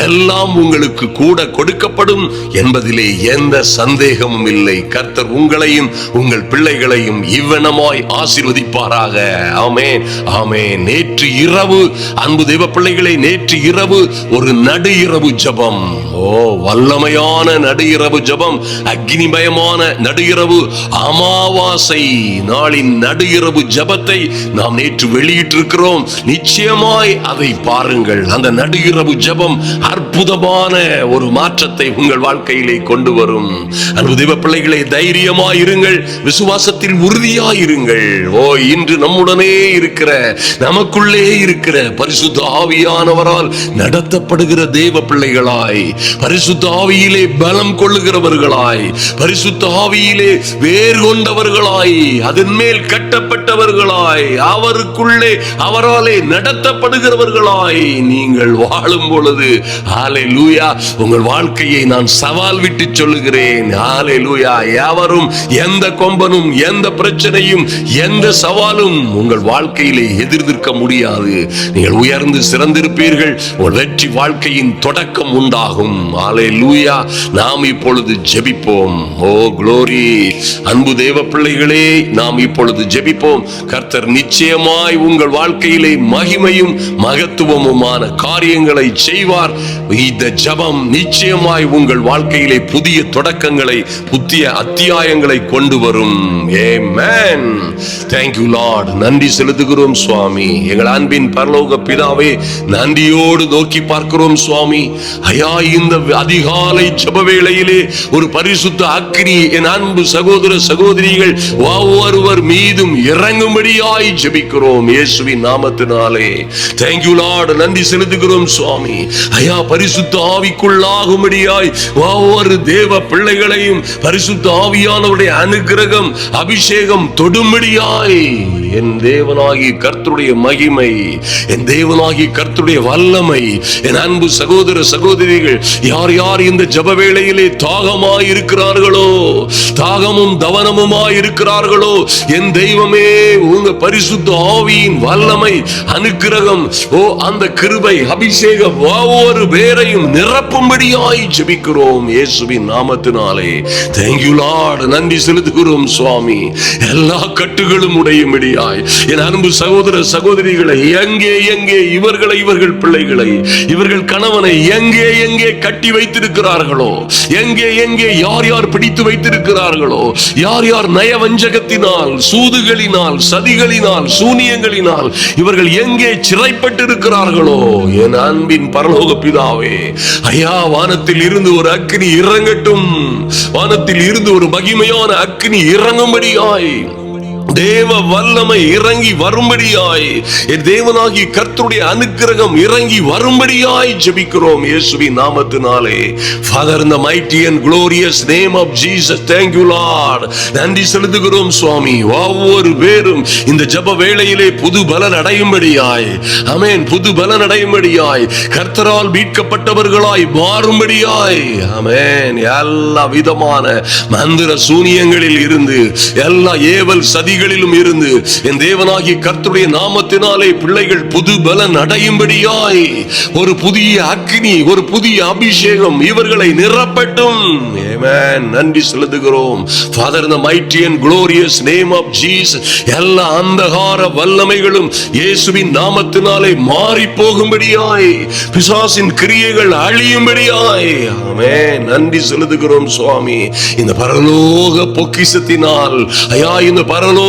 எல்லாம் உங்களுக்கு கூட கொடுக்கப்படும் என்பதிலே எந்த சந்தேகமும் இல்லை. கர்த்தர் உங்களையும் உங்கள் பிள்ளைகளையும் இவ்வனமாய் ஆசீர்வதிப்பாராக. ஆமென். ஆமென். நேற்று இரவு, அன்பு தேவ பிள்ளைகளை, நேற்று இரவு ஒரு நடு இரவு ஜெபம், வல்லமையான நடு இரவு ஜெபம், அக்னிமயமான நடு இரவு அமாவாசை நாளின் நடு இரவு ஜெபத்தை நாம் நேற்று வெளியிட்டிருக்கிறோம். நிச்சயமாய் அதை பாருங்கள். அந்த நடு இரவு ஜெபம் அற்புதமான ஒரு மாற்றத்தை உங்கள் வாழ்க்கையிலே கொண்டு வரும். அன்பு தேவ பிள்ளைகளை, தைரியமாயிருங்கள், விசுவாசத்தில் உறுதியாயிருங்கள். இன்று நம்முடனே இருக்கிற, நமக்குள்ளே இருக்கிற பரிசுத்த ஆவியானவரால் நடத்தப்படுகிற தேவ பிள்ளைகளாய், பரிசுத்த ஆவியிலே பலம் கொள்ளுகிறவர்களாய், பரிசுத்த ஆவியிலே வேர் கொண்டவர்களாய், அதன் மேல் கட்டப்பட்டவர்களாய், அவருக்குள்ளே அவராலே நடத்தப்படுகிறவர்களாய் நீங்கள் வாழும் பொழுது, ஹல்லேலூயா, உங்கள் வாழ்க்கையை நான் சவால் விட்டு சொல்லுகிறேன். ஹல்லேலூயா. எவரும், எந்த கொம்பனும், எந்த பிரச்சனையும், எந்த சவாலும் உங்கள் வாழ்க்கையிலே எதிர்க்க முடியாது. முடியாது. நீங்கள் உயர்ந்து சிறந்திருப்பீர்கள். உங்கள் வெற்றி வாழ்க்கையின் தொடக்கம் உண்டாகும். அல்லேலூயா. நாம் இப்பொழுது ஜெபிப்போம். ஓ க்ளோரி. அன்பு தேவ பிள்ளைகளே, நாம் இப்பொழுது ஜெபிப்போம். கர்த்தர் நிச்சயமாய் உங்கள் வாழ்க்கையிலே மகிமையும் மகத்துவமுமான காரியங்களை செய்வார். இந்த ஜெபம் நிச்சயமாய் உங்கள் வாழ்க்கையிலே புதிய தொடக்கங்களை, புதிய அத்தியாயங்களை கொண்டு வரும். ஆமென். Thank you Lord. நன்றி செலுத்துகிறோம் சுவாமி. எங்கள் அன்பின் பரலோக பிதாவே, நன்றியோடு நோக்கி பார்க்கிறோம் சுவாமி. ஐயா, இந்த அதிகாலை ஜெப வேளையிலே ஒரு பரிசுத்த அக்கினி என் அன்பு சகோதர சகோதரிகள் ஒவ்வொருவர் மீதும் இறங்கும்படியாய் ஜெபிக்கிறோம் இயேசுவின் நாமத்தினாலே. Thank you Lord. நன்றி செலுத்துகிறோம் சுவாமி. ஐயா, பரிசுத்த ஆவிக்குள்ளாகும்படியாய் ஒவ்வொரு தேவ பிள்ளைகளையும் பரிசுத்த ஆவியானவருடைய அனுக்கிரகம், அபிஷேகம் தொடும்படியாய் என் தேவனாகிய கர்த்தருடைய மகிமை, என் தேவனாகிய கர்த்தருடைய வல்லமை, என் அன்பு சகோதர சகோதரிகள் யார் யார் இந்த ஜெப வேளையிலே தாகமாய் இருக்கிறார்களோ, தாகமும் தவனமுமாய் இருக்கிறார்களோ, என் தெய்வமே, உங்க பரிசுத்த ஆவியின் வல்லமை, அனுக்கிரகம், ஓ அந்த கிருபை, அபிஷேகம் ஒவ்வொரு பேரையும் நிரப்பும்படியாய் ஜெபிக்கிறோம் இயேசுவின் நாமத்தினாலே. Thank you Lord. நன்றி செலுத்துகிறோம் சுவாமி. எல்லா கட்டுகளும் உடையும்படியாய் என் அன்பு சகோதர சகோதரிகளை எங்கே எங்கே இவர்கள் பிள்ளைகளை, இவர்கள் கணவனை எங்கே எங்கே கட்டி வைத்திருக்கிறார்களோ, எங்கே எங்கே யார் யார் பிடித்து வைத்திருக்கிறார்களோ, யார் யார் நயவஞ்சகத்தினால், சூதுகளினால், சதிகளினால், சூனியங்களினால் இவர்கள் எங்கே சிறைப்பட்டிருக்கிறார்களோ, என் அன்பின் பரலோக பிதாவே, ஐயா, வானத்தில் இருந்து ஒரு அக்கினி இறங்கட்டும். வானத்தில் இருந்து ஒரு மகிமையான அக்கினி இறங்கும்படியாய், தேவ வல்லமை இறங்கி வரும்படியாய், என் தேவனாகிய கர்த்தருடைய அனுக்கிரகம் இறங்கி வரும்படியாய் ஜெபிக்கிறோம் இயேசுவின் நாமத்தினாலே. Father, in the mighty and glorious name of Jesus, thank you Lord. நன்றி செலுத்துகிறோம் சுவாமி. ஒவ்வொரு பேரும் இந்த ஜெப வேளையிலே புது பலன் அடையும்படியாய், ஆமென், புது பலன் அடையும்படியாய், கர்த்தரால் மீட்கப்பட்டவர்களாய் மாறும்படியாய், ஆமென். எல்லா விதமான மந்திர சூனியங்களில் இருந்து, எல்லா ஏவல் சதி இருந்து என் தேவனாகிய கர்த்தருடைய நாமத்தினாலே பிள்ளைகள் புது பலன் அடையும்படியாய் ஒரு புதிய அக்கினி, ஒரு புதிய அபிஷேகம் இவர்களை நிரப்பட்டும். ஆமென். நன்றி செலுத்துகிறோம். Father, in the mighty and glorious name of Jesus, எல்லா அந்தகார வல்லமைகளும் இயேசுவின் நாமத்தினாலே மாறி போகும்படியாய், பிசாசின் கிரியைகள் அழியும்படியாய், ஆமென். நன்றி செலுத்துகிறோம் சுவாமி. இந்த பரலோக பொக்கிஷத்தினால், ஐயா, இந்த பரலோகத்தின்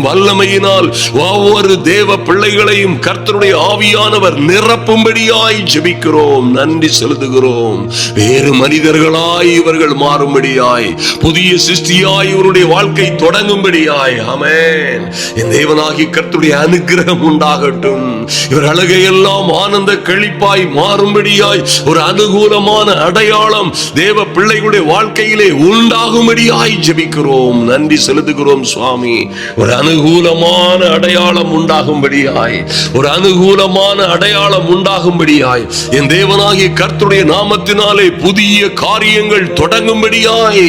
வல்லமையினால் ஒவ்வொரு தேவ பிள்ளைகளையும் கர்த்தருடைய ஆவியானவர் நிரப்பும்படியாய் ஜெபிக்கிறோம். நன்றி செலுத்துகிறோம். வேறு மனிதர்களாய் இவர்கள் மாறும்படியாய், புதிய சிருஷ்டியாய் இவருடைய வாழ்க்கை தொடங்கும்படியாய், ஆமென். என் தேவனாகிய கர்த்தருடைய அனுக்கிரகம் உண்டாகட்டும். இவர் அழகையெல்லாம் ஆனந்த கழிப்பாய் மாறும்படியாய் ஒரு அனுகூலமான அடையாளம் தேவ பிள்ளைகளுடைய வாழ்க்கையிலே உண்டாகும்படியாய் ஜெபிக்கிறோம். நன்றி செலுத்துகிறோம் சுவாமி. ஒரு அனுகூலமான அடையாளம் உண்டாகும்படியாய், ஒரு அனுகூலமான அடையாளம் உண்டாகும்படியாய், என் தேவனாகிய கர்த்தருடைய நாமத்தினாலே புதிய காரியங்கள் தொடங்கும்படியாய்,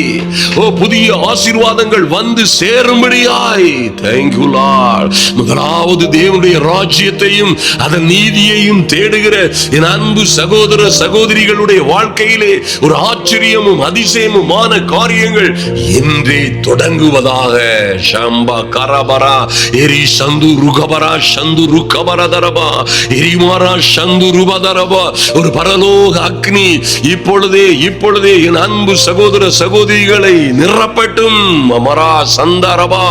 ஓ புதிய ஆசீர்வாதங்கள் வந்து சேரும்படியாய். Thank you Lord. முதலாவது தேவனுடைய ராஜ்யத்தையும் அதன் நீதியையும் தேடுகிற என் அன்பு சகோதர சகோதரிகளுடைய வாழ்க்கையிலே ஒரு ஆச்சரியமும் அதிசயமுமான காரியங்கள் இன்றே தொடங்குவதாக. ஷம்பா கரபரா எரி சந்து ருகபரா சந்து ருகபரா தரபா எரிமாரா சந்து ருபதரபா. ஒரு பரலோக அக்னி இப்பொழுதே என் அன்பு சகோதர சகோதரிகளை நிரப்பட்டும். அமரா சந்தரபா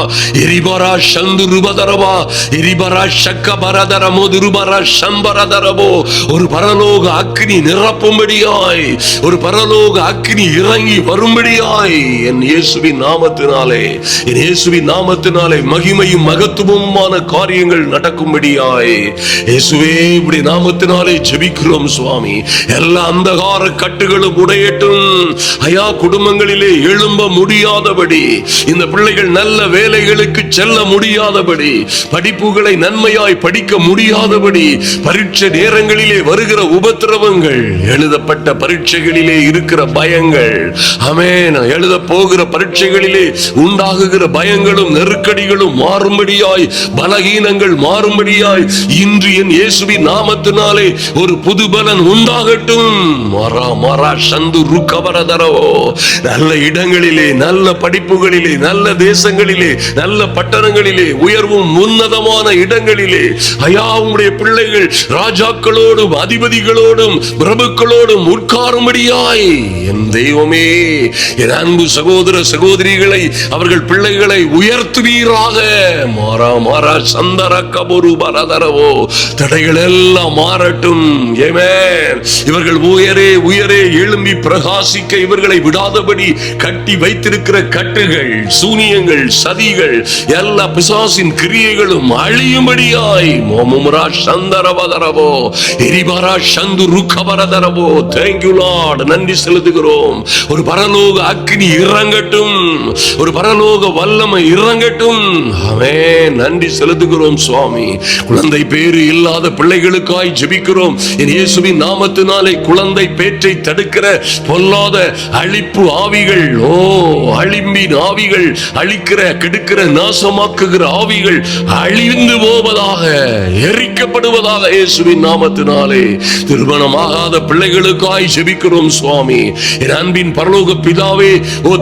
எரிபரா சந்து ருபதரபா எரிபரா சக்கபரதர மோதுருபரா சம்பரதரபோ. ஒரு பரலோக அக்னி நிரப்பும்படியாய், ஒரு பரலோக அக்னி இறங்கி வரும்படியாய் என் இயேசுவின் நாமத்தினாலே, என் இயேசுவின் நாமத்தினாலே மகிமையும் மகத்துவமுமான காரியங்கள் நடக்கும்படியாய் இயேசுவே உம்முடைய நாமத்தினாலே ஜெபிக்கிறோம் சுவாமி. எல்லா அந்தகார கட்டுகளும் உடையட்டும். ஐயா, குடும்பங்களிலே எழும்ப முடியாதபடி, இந்த பிள்ளைகள் நல்ல வேலைகளுக்கு செல்ல முடியாதபடி, படிப்புகளை நன்மையாய் படிக்க முடியாதபடி, பரீட்சை நேரங்களிலே வருகிற உபத்திரவங்கள், எழுதப்பட்ட பரீட்சைகளிலே இருக்கிற பயங்கள், ஆமென், எழுத போகிற பரீட்சைகளிலே உண்டாகுகிற பயங்களும் நெருக்கடி நெருக்கடிகளும் மாறும்படியாய், பலகீனங்கள் மாறும்படியாய் இன்று என் இயேசுவின் நாமத்தினாலே ஒரு புது பலன் உண்டாகட்டும். மரா மரா சந்து ருக்கவரதரோ. நல்ல இடங்களிலே, நல்ல படிப்புகளிலே, நல்ல தேசங்களிலே, நல்ல பட்டணங்களிலே, உயர்வும் உன்னதமான இடங்களிலே ஐயா உம்முடைய பிள்ளைகள் ராஜாக்களோடும் அதிபதிகளோடும் பிரபுக்களோடும் உட்காரும்படியாய் என் தெய்வமே, என் அன்பு சகோதர சகோதரிகளை, அவர்கள் பிள்ளைகளை உயர்த்துவீராக. மாறா மாறா சந்தர கபரு பரதரவோ. தடைகள் எல்லாம் மாறட்டும். ஆமென். இவர்கள் உயரே உயரே எழும்பி பிரகாசிக்க இவர்களை விடாதபடி கட்டி வைத்திருக்கிற கட்டுகள், சூனியங்கள், சதிகள், எல்லா பிசாசின் கிரியைகளும் அழியும்படியாய் மோமுரா சந்தரவதரவோ எரிபாரா சந்து ருக்கவரதரவோ. Thank you Lord. நன்றி செலுத்துகிறோம். ஒரு பரலோக அக்கினி இறங்கட்டும், ஒரு பரலோக வல்லமை இறங்கட்டும். ஆமென். நன்றி செலுத்துகிறோம் சுவாமி. குழந்தை பேறு இல்லாத பிள்ளைகளுக்காய் ஜெபிக்கிறோம். என் இயேசுவின் நாமத்தினாலே குழந்தை பேற்றை தடுக்கிற பொல்லாத அழிப்பு ஆவிகள், அழிம்பின் ஆவிகள், அழிக்கிற கெடுக்கிற நாசமாக்குகிற ஆவிகள் அழிந்து போவதாக, எரிக்கப்படுவதாக இயேசுவின் நாமத்தினாலே. திருமணமாகாத பிள்ளைகளுக்காய் ஜெபிக்கிறோம் சுவாமி. என் அன்பின் பரலோக பிதாவே,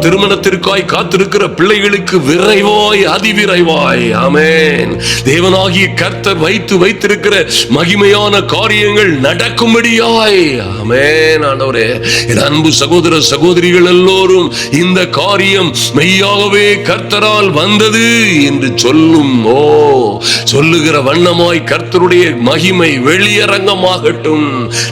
திருமணத்திற்காய் காத்திருக்கிற பிள்ளைகளுக்கு விரைவாய், அதிவிரைவாய் ஆமென் தேவனாகிய கர்த்தர் வைத்திருக்கிற மகிமையான காரியங்கள் நடக்கும்படியாய் ஆமென். ஆண்டவரே, என் அன்பு சகோதர சகோதரிகள் எல்லோரும் இந்த காரியம் மெய்யாகவே கர்த்தரால் வந்தது என்று சொல்லுகிற வண்ணமாய் கர்த்தருடைய மகிமை வெளியரங்கமாகட்டும்.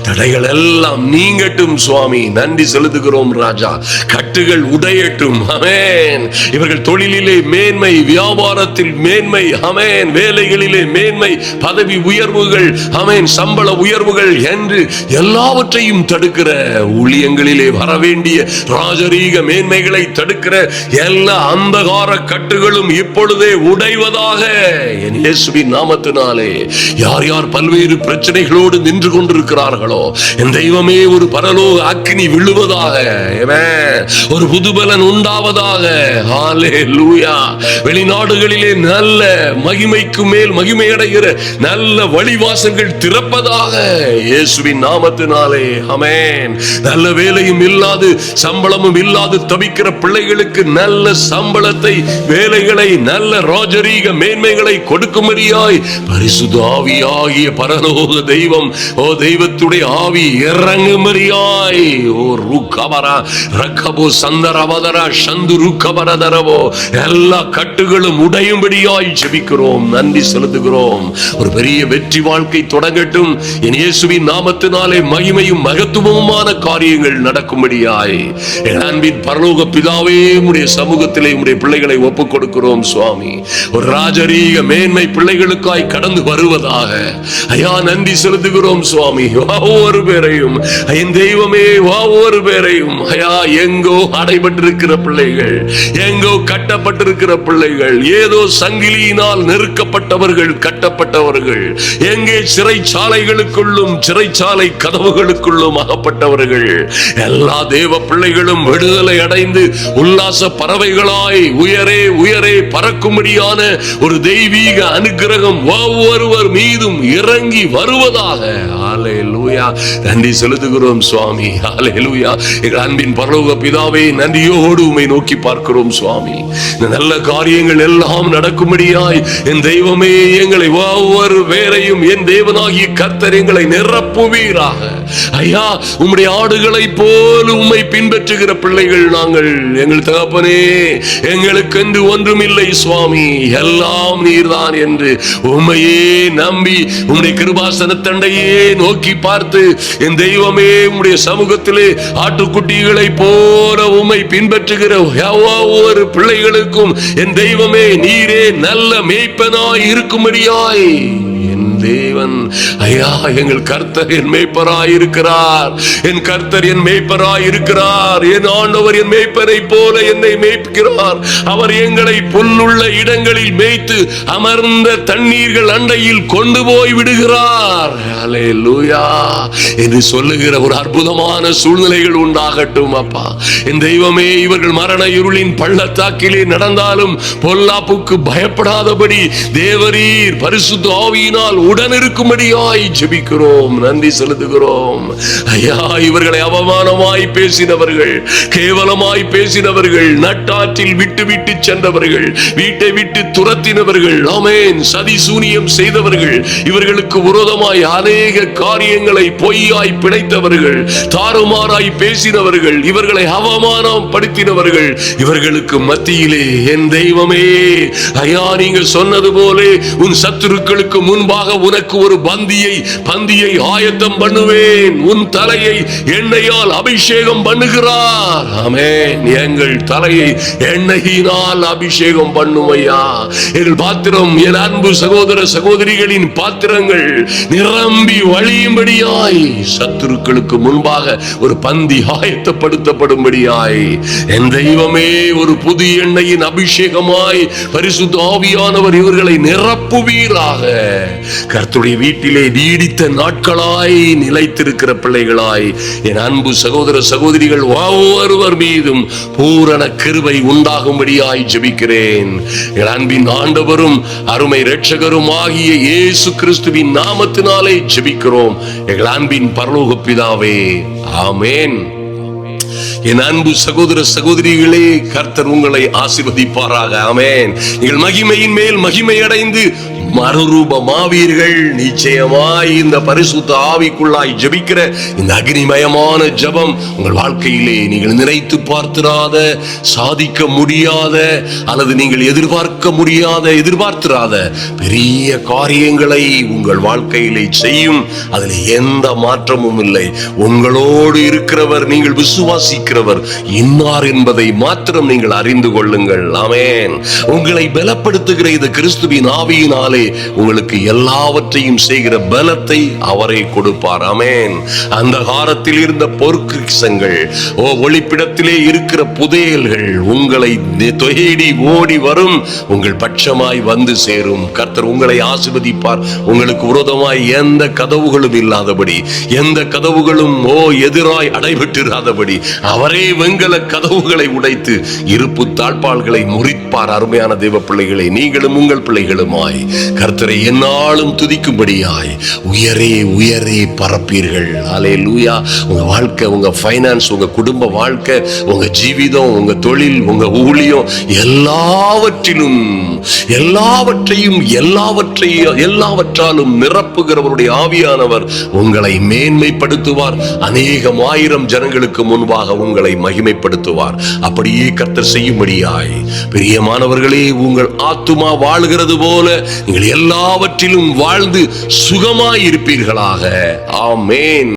தடைகள் எல்லாம் நீங்கட்டும் சுவாமி. நன்றி செலுத்துகிறோம் ராஜா. கட்டுகள் உடையட்டும். ஆமென். இவர்கள் தொழிலிலே மேன்மை, வியாபாரத்தில் மேன்மை, ஆமென், வேலைகளிலே மேன்மை, பதவி உயர்வுகள், ஆமென், சம்பள உயர்வுகள் என்று எல்லாவற்றையும் தடுக்கிற, ஊழியங்களிலே வரவேண்டிய ராஜரீக மேன்மைகளை தடுக்கிற எல்லா அந்தகார கட்டுகளும் இப்பொழுதே உடைவதாக என் இயேசுவின் நாமத்தினாலே. யார் யார் பல்வேறு பிரச்சனைகளோடு நின்று கொண்டிருக்கிறார்களோ என் தெய்வமே, ஒரு பரலோக அக்கினி விழுவதாக, ஒரு புதுபலன் உண்டாவதாக. ஹல்லேலூயா. வெளிநாடுகளிலே நல்ல மகிமைக்கு மேல் மகிமை அடைகிற நல்ல வழிவாசல்கள் திறப்பதாக இயேசுவின் நாமத்தினாலே. ஆமென். நல்ல வேலையும் இல்லாது சம்பளமும் இல்லாது தவிக்கிற பிள்ளைகளுக்கு நல்ல சம்பளத்தை, வேலைகளை, நல்ல ராஜரீக மேன்மைகளை கொடுக்கும்படியாய் பரிசுத்த ஆவியாகிய பரலோக தெய்வம், தெய்வத்துடைய ஆவி இறங்கும்படியாய் ருக்கபரா ரக்கபோ சந்தரவதரா சந்து ருக்கபரதரவோ எல்லா கட்டுகளும் உடையும்படியாய் ஜெபிக்கிறோம். நன்றி செலுத்துகிறோம். ஒரு பெரிய வெற்றி வாழ்க்கை தொடங்கட்டும். என் இயேசுவின் நாமத்தினாலே மகிமையும் மகத்துவமான காரியங்கள் நடக்கும்படியாய் என் அன்பின் பரலோக பிதாவே, உம்முடைய சமூகத்திலே உம்முடைய பிள்ளைகளை ஒப்புக் கொடுக்கிறோம் சுவாமி. ஒரு ராஜரீக மேன்மை பிள்ளைகளுக்காய் கடந்து வருவதாக ஐயா நன்றி செலுத்துகிறோம் சுவாமி. ஒவ்வொரு பேரையும் என் தெய்வமே, ஒவ்வொரு பேரையும் ஐயா, எங்கோ அடைபட்டிருக்கிற பிள்ளைகள், எங்கோ கட்டப்பட்டிருக்கிற பிள்ளைகள், ஏதோ சங்கிலியினால் நெருக்கப்பட்டவர்கள், கட்டப்பட்டவர்கள், எங்கே சிறைச்சாலைகளுக்குள்ளும் சிறைச்சாலை கதவுகளுக்குள்ளும் அகப்பட்டவர்கள், எல்லா தேவ பிள்ளைகளும் விடுதலை அடைந்து உல்லாச பறவைகளாய் உயரே உயரே பறக்கும்படியான ஒரு தெய்வீக அனுக்கிரகம் ஒவ்வொருவர் மீதும் இறங்கி வருவதாக. ஹல்லேலூயா. நன்றி செலுத்துகிறோம் சுவாமி. ஹல்லேலூயா. எங்கள் அன்பின் பரலோக பிதாவே, நன்றியோடு உம்மை நோக்கி பார்க்கிறோம் சுவாமி. இந்த நல்ல காரியங்கள் எல்லாம் நடக்கும்படியாய் என் தெய்வமே, எங்களை ஒவ்வொரு வேரையும் என் தேவனாகிய கர்த்தர் எங்களை நிரப்புவீராக. ஐயா, உம்முடைய ஆடுகளை போல உம்மை பின்பற்றுகிற பிள்ளைகள் நாங்கள். எங்கள் தகப்பனே, எங்களுக்கென்று ஒன்றுமில்லை சுவாமி, எல்லாம் நீர்தான் என்று உம்மையே நம்பி உம்முடைய கிருபாசனத்தண்டையே நோக்கி பார்த்து என் தெய்வமே, உம்முடைய சமூகத்திலே ஆட்டுக்குட்டிகளை போல உம்மை பின்பற்றுகிற ஒவ்வொரு பிள்ளைகளுக்கும் என் தெய்வமே, நீரே நல்ல மேய்ப்பனாய் இருக்கும்படியாய் என் தேவன். ஐயா, எங்கள் கர்த்தர் என் மேய்ப்பராய் இருக்கிறார். என் கர்த்தர் என் மேய்ப்பராய் இருக்கிறார். என் ஆண்டவர் என் மேய்ப்பரை போல என்னை மேய்க்கிறார். அவர் எங்களை புல்லுள்ள இடங்களில் மேய்த்து அமர்ந்த தண்ணீர்கள் அண்டையில் கொண்டு போய் விடுகிறார். அல்லேலூயா என்று சொல்லுகிற ஒரு அற்புதமான சூழ்நிலைகள் உண்டாகட்டும் அப்பா. என் தெய்வமே, இவர்கள் மரண இருளின் பள்ளத்தாக்கிலே நடந்தாலும் பொல்லாப்புக்கு பயப்படாதபடி தேவரீர் பரிசுத்த ஆவியினால் உடன் இருக்கும்படியாய் ஜெபிக்கிறோம். நன்றி செலுத்துகிறோம். ஐயா, இவர்களை அவமானமாய் பேசினவர்கள், கேவலமாய் பேசினவர்கள், நட்டாற்றில் விட்டு விட்டு சென்றவர்கள், வீட்டை விட்டு துரத்தினவர்கள், ஆமென், சதி சூனியம் செய்தவர்கள், இவர்களுக்கு விரோதமாய் அநேக காரியங்களை பொய்யாய் பிணைத்தவர்கள், தாறுமாறாய் பேசினவர்கள், இவர்களை அவமானம் படுத்தினவர்கள், இவர்களுக்கு மத்தியிலே என் தெய்வமே, ஐயா, நீங்கள் சொன்னது போல உன் சத்துருக்களுக்கு முன்பாக உனக்கு ஒரு பந்தியை ஆயத்தம் பண்ணுவேன். உன் தலையை எண்ணெயால் அபிஷேகம் பண்ணுகிறார். ஆமென். எங்கள் தலையை எண்ணெயினால் அபிஷேகம் பண்ணும் ஐயா. எங்கள் பாத்திரம், என் அன்பு சகோதர சகோதரிகளின் பாத்திரங்கள் நிரம்பி வழியும்படியாய் சத்துருக்களுக்கு முன்பாக ஒரு பந்தி ஆயத்தப்படுத்தப்படும்படியாய் என் தெய்வமே, ஒரு புது எண்ணெயின் அபிஷேகமாய் பரிசுத்த ஆவியானவர் இவர்களை நிரப்புவீராக. கர்த்தருடைய வீட்டிலே நீடித்த நாட்களாய் நிலைத்திருக்கிற பிள்ளைகளாய் என் அன்பு சகோதர சகோதரிகள் ஒவ்வொருவர் மீதும் பூரண கிருபை உண்டாகும்படியாய் ஜெபிக்கிறேன். என் அன்பின் ஆண்டவரும் அருமை இரட்சகரும் ஆகிய இயேசு கிறிஸ்துவின் நாமத்தினாலே ஜெபிக்கிறோம் எங்கள் அன்பின் பரலோக பிதாவே, ஆமென். என் அன்பு சகோதர சகோதரிகளே, கர்த்தர் உங்களை ஆசீர்வதிப்பாராக. ஆமென். நீங்கள் மகிமையின் மேல் மகிமை அடைந்து மறுரூபமாவீர்கள். நிச்சயமாய் இந்த பரிசுத்த ஆவிக்குள்ளாய் ஜெபிக்கிற இந்த அக்னிமயமான ஜெபம் உங்கள் வாழ்க்கையிலே நீங்கள் நினைத்து பார்த்திராத, சாதிக்க முடியாத, அல்லது நீங்கள் எதிர்பார்த்திராத பெரிய காரியங்களை உங்கள் வாழ்க்கையிலே செய்யும். அதில் எந்த மாற்றமும் இல்லை. உங்களோடு இருக்கிறவர், நீங்கள் விசுவாசிக்கிறவர் இன்னார் என்பதை மாத்திரம் நீங்கள் அறிந்து கொள்ளுங்கள். ஆமென். உங்களை பலப்படுத்துகிற இந்த கிறிஸ்துவின் ஆவியினாலே உங்களுக்கு எல்லாவற்றையும் செய்கிற பலத்தை அவரே கொடுப்பார். ஆமென். அந்த காலத்தில் இருந்த பொற்கிசங்கள், ஒளிப்பிடத்திலே இருக்கிற புதையல்கள் உங்களை தேடி ஓடி வரும், உங்கள் பட்சமாய் வந்து சேரும். கர்த்தர் உங்களை ஆசீர்வதிப்பார். உங்களுக்கு விரோதமாய் எந்த கதவுகளும் இல்லாதபடி, எந்த கதவுகளும் எதிராய் அடைபெற்றிராதபடி அவரே வெங்கல கதவுகளை உடைத்து இருப்பு தாழ்பால்களை முறிப்பார். அருமையான தேவ பிள்ளைகளை, நீங்களும் உங்கள் பிள்ளைகளுமாய் கர்த்தரை என்னாலும் துதிக்கும்படியாய் உயரே உயரே பரப்பீர்கள். அல்லேலூயா. உங்க வாழ்க்கை, உங்க ஃபைனான்ஸ், உங்க குடும்ப வாழ்க்கை, உங்க ஜீவிதம், உங்க தொழில், உங்க ஊழியம், எல்லாவற்றாலும் நிரப்புகிறவருடைய ஆவியானவர் உங்களை மேன்மைப்படுத்துவார். அநேகம் ஆயிரம் ஜனங்களுக்கு முன்பாக உங்களை மகிமைப்படுத்துவார். அப்படியே கர்த்தர் செய்யும்படியாய் பிரியமானவர்களே, உங்கள் ஆத்துமா வாழ்கிறது போல நீங்கள் எல்லாவற்றிலும் வாழ்ந்து சுகமாயிருப்பீர்களாக. ஆமென்.